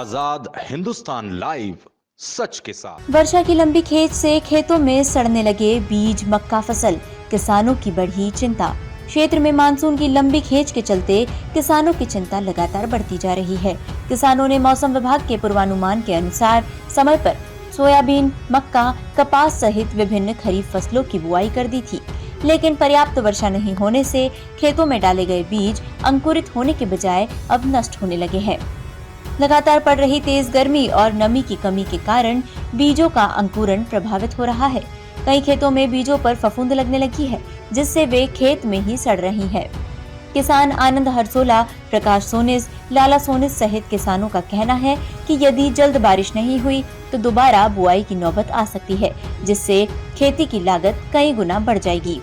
आजाद Hindustan live, सच के साथ। वर्षा की लंबी खेच से खेतों में सड़ने लगे बीज मक्का फसल, किसानों की बढ़ी चिंता। क्षेत्र में मानसून की लंबी खेच के चलते किसानों की चिंता लगातार बढ़ती जा रही है। किसानों ने मौसम विभाग के पूर्वानुमान के अनुसार समय पर सोयाबीन, मक्का, कपास सहित विभिन्न खरीफ फसलों की बुआई कर दी थी, लेकिन पर्याप्त वर्षा नहीं होने से खेतों में डाले गए बीज अंकुरित होने के बजाय अब नष्ट होने लगे हैं। लगातार पड़ रही तेज गर्मी और नमी की कमी के कारण बीजों का अंकुरण प्रभावित हो रहा है। कई खेतों में बीजों पर फफूंद लगने लगी है, जिससे वे खेत में ही सड़ रही हैं। किसान आनंद हरसोला, प्रकाश सोनिस, लाला सोनिस सहित किसानों का कहना है कि यदि जल्द बारिश नहीं हुई तो दोबारा बुआई की नौबत आ सकती है, जिससे खेती की लागत कई गुना बढ़ जाएगी।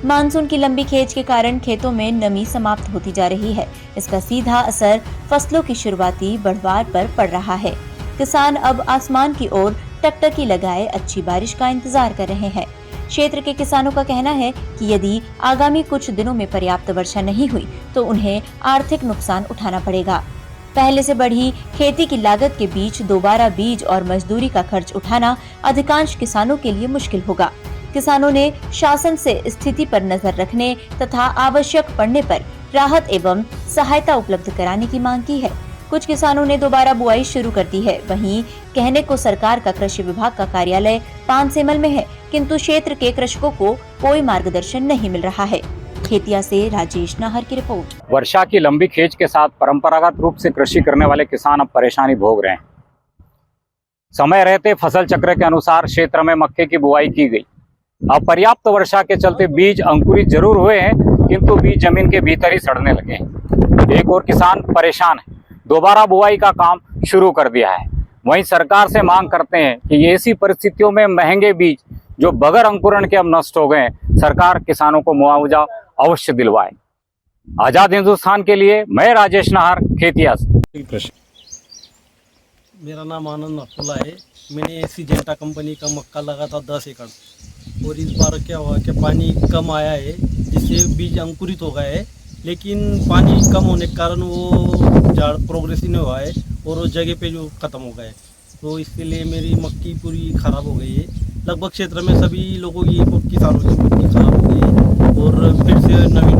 मानसून की लंबी खेच के कारण खेतों में नमी समाप्त होती जा रही है। इसका सीधा असर फसलों की शुरुआती बढ़वार पर पड़ रहा है। किसान अब आसमान की ओर टकटकी लगाए अच्छी बारिश का इंतजार कर रहे हैं। क्षेत्र के किसानों का कहना है कि यदि आगामी कुछ दिनों में पर्याप्त वर्षा नहीं हुई तो उन्हें आर्थिक नुकसान उठाना पड़ेगा। पहले से बढ़ी खेती की लागत के बीच दोबारा बीज और मजदूरी का खर्च उठाना अधिकांश किसानों के लिए मुश्किल होगा। किसानों ने शासन से स्थिति पर नजर रखने तथा आवश्यक पड़ने पर राहत एवं सहायता उपलब्ध कराने की मांग की है। कुछ किसानों ने दोबारा बुआई शुरू कर दी है। वहीं कहने को सरकार का कृषि विभाग का कार्यालय पानसेमल में है, किंतु क्षेत्र के कृषकों को कोई मार्गदर्शन नहीं मिल रहा है। खेतिया से राजेश नाहर की रिपोर्ट। वर्षा की लंबी खेच के साथ परंपरागत रूप से कृषि करने वाले किसान अब परेशानी भोग रहे हैं। समय रहते फसल चक्र के अनुसार क्षेत्र में मक्के की बुआई की गई। अब पर्याप्त वर्षा के चलते बीज अंकुरित जरूर हुए हैं, किंतु बीज जमीन के भीतर ही सड़ने लगे हैं। एक और किसान परेशान है, दोबारा बुआई का काम शुरू कर दिया है। वहीं सरकार से मांग करते हैं कि ऐसी परिस्थितियों में महंगे बीज जो बगैर अंकुरण के अब नष्ट हो गए हैं, सरकार किसानों को मुआवजा अवश्य दिलवाए। आजाद हिंदुस्तान के लिए मैं राजेश नाहर, खेतिया से। मेरा नाम आनंद अफुला है। मैंने सिजेंटा कंपनी का मक्का लगा था 10 एकड़, और इस बार क्या हुआ कि पानी कम आया है, जिससे बीज अंकुरित हो गए हैं, लेकिन पानी कम होने के कारण वो झाड़ प्रोग्रेस ही नहीं हुआ है और वो जगह पे जो ख़त्म हो गए। तो इसके लिए मेरी मक्की पूरी ख़राब हो गई है। लगभग क्षेत्र में सभी लोगों की किसानों की मक्की ख़राब हो गई है और फिर से नवीन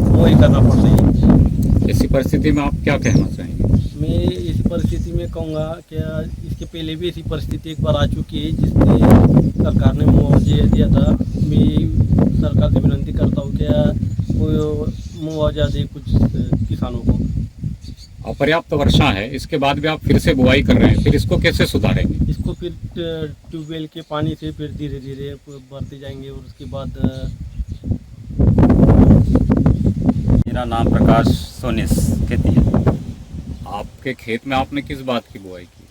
बुआई करना पड़ रही है। ऐसी परिस्थिति में आप क्या कहना चाहेंगे? मैं इस परिस्थिति में कहूँगा कि इसके पहले भी ऐसी परिस्थिति एक बार आ चुकी है, जिसमें सरकार ने मुआवजा दिया था। मैं सरकार से विनती करता हूँ कि वो मुआवजा दे कुछ किसानों को। अपर्याप्त वर्षा है, इसके बाद भी आप फिर से बुआई कर रहे हैं, फिर इसको कैसे सुधारेंगे? इसको फिर ट्यूबवेल के पानी से फिर धीरे धीरे बढ़ते जाएंगे और उसके बाद। मेरा नाम प्रकाश सोनिस, खेतिया। आपके खेत में आपने किस बात की बुआई की?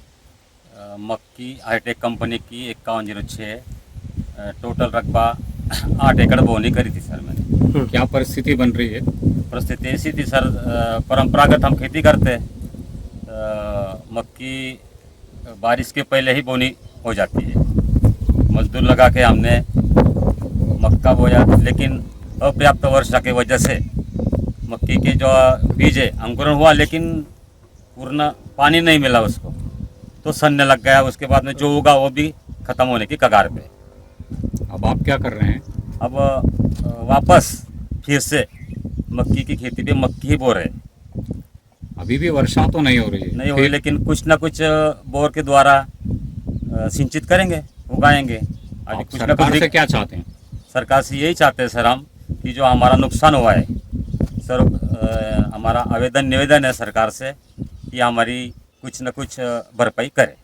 मक्की हाईटेक कंपनी की 5106, टोटल रकबा 8 एकड़ बोनी करी थी सर मैंने। क्या परिस्थिति बन रही है? परिस्थिति ऐसी थी सर, परंपरागत हम खेती करते हैं, मक्की बारिश के पहले ही बोनी हो जाती है। मजदूर लगा के हमने मक्का बोया, लेकिन अपर्याप्त वर्षा की वजह से मक्की के जो बीज है अंकुरण हुआ, लेकिन पूर्ण पानी नहीं मिला उसको, तो सड़ने लग गया। उसके बाद में जो होगा वो भी ख़त्म होने की कगार पे। अब आप क्या कर रहे हैं? अब वापस फिर से मक्की की खेती पे मक्की ही बो रहे। अभी भी वर्षा तो नहीं हो रही है? नहीं हो रही, लेकिन कुछ ना कुछ बोर के द्वारा सिंचित करेंगे, उगाएंगे। आप सरकार से क्या चाहते हैं? सरकार से यही चाहते हैं सर हम कि जो हमारा नुकसान हुआ है सर, हमारा निवेदन है सरकार से कि हमारी कुछ न कुछ भरपाई करे।